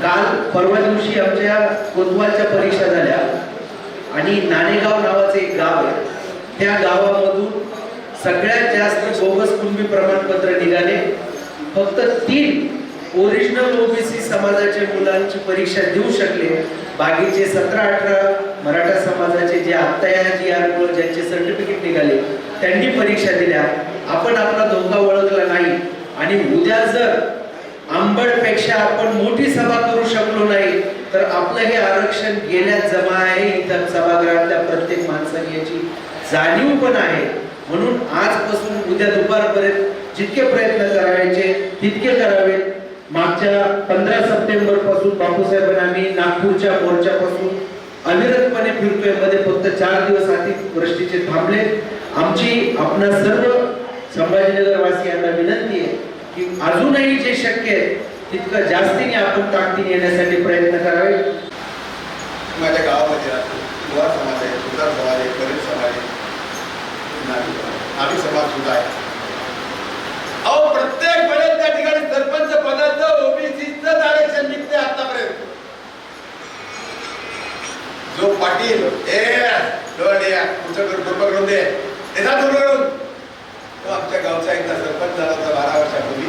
काल परवा दिवशी आमच्या कोतवालच्या परीक्षा झाल्या आणि नाणेगाव नावाचे एक गाव आहे. त्या गावामधून सगळ्यात जास्त बोगस कुणबी प्रमाणपत्र निघाले. फक्त 3 ओरिजिनल ओबीसी समाजाचे मुलांची परीक्षा देऊ शकले. बाकीचे 17-18 मराठा समाजाचे जे आता या GR मुळे ज्यांचे सर्टिफिकेट निघाले त्यांनी परीक्षा दिल्या. आपण आपला धोका ओळखला नाही आणि उद्या जर आंबडपेक्षा आपण मोठी सभा करू शकलो नाही तर आपलं हे आरक्षण गेल्यात जमा आहे. इथं सभागृहातल्या प्रत्येक माणसाने याची जाणीव पण आहे. म्हणून आजपासून उद्या दुपारपर्यंत जितके प्रयत्न करायचे तितके करावेत. मागच्या 15 सप्टेंबर पासून बापूसाहेबांना आम्ही नागपूरच्या मोर्चापासून अविरतपणे फिरतोय. मध्ये फक्त 4 दिवस अतिवृष्टीचे थांबले. आमची आपणा सर्व संभाजीनगर वासियांना विनंती आहे की अजूनही जे शक्य आहे तितकं जास्तीने आपण ताकदीने येण्यासाठी प्रयत्न करावे. माझ्या गावामध्ये युवा समाज आहे, सुधार समाज आहे, गरीब समाज आहे, नागरिक समाज सुद्धा आहे. अहो प्रत्येक वेळेस त्या ठिकाणी सरपंच पदाचं ओबीसीचं आरक्षण निघते. आतापर्यंत जो पाटील करून दे तो आमच्या गावचा एकदा सरपंच झाला होता 12 वर्षापूर्वी.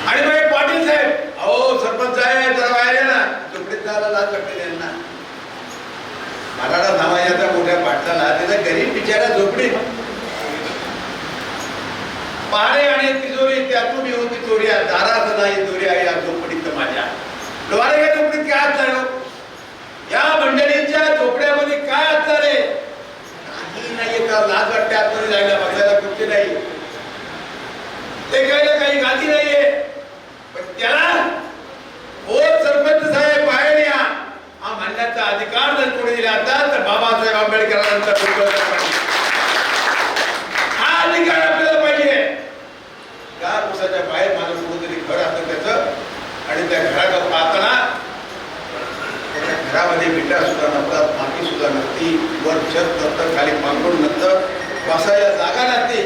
आणि मग पाटील साहेब अहो सरपंच आहे जरा बाहेर आहे ना झोपडीत जायला लाज वाटते त्यांना. मराठा समाजाच्या मोठ्या पाटलाला त्याचा गरीब बिचारा झोपडीत पारे आणि तिजोरी त्यातून येऊन ती चोरी आहे. दारात नाही चोरी आहे या झोपडीत माझ्या द्वारे या झोपडीत काय असणार. या मंडळींच्या झोपड्यामध्ये काय असणार आहे काही नाहीये का. लाज वाटते आतमध्ये जायला बसायला कुठे नाही ते कळलं काही गादी नाहीये. पण त्याला ओ सरपंच साहेब बाहेर या हा म्हणण्याचा अधिकार जर कोणी दिला आता तर बाबासाहेब आंबेडकरांचा हा अधिकार आपल्याला पाहिजे. गार पुसाच्या बाहेर माझं कुठेतरी घर असतं त्याचं आणि त्या घराला पाहताना त्याच्या घरामध्ये विटा सुद्धा नसतात, माती सुद्धा नसती, वर छत नसतं, खाली पांघरूण नसतं, बसायला जागा नसते.